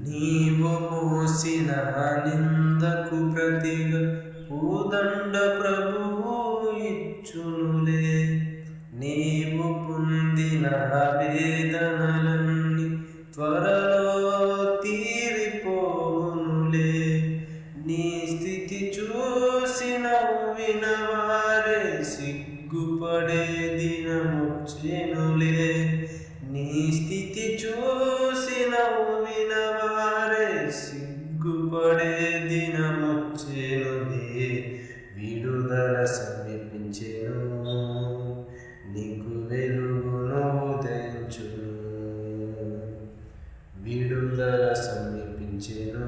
నీవు మోసిన నిందకు ప్రతిగా పూదండ ప్రభువు ఇచ్చునులే. నీవు పొందిన వేదనలన్నీ త్వరలో తీరిపోనులే. నీ స్థితి చూసి నవ్విన వారే సిగ్గుపడే దినమొచ్చెనులే. నీ స్థితి చూసి నవ్విన వారే సిగ్గుపడే దినమొచ్చెనులే. విడుదల సమీపించెను, నీకు వెలుగును ఉదయించును. విడుదల సమీపించెను,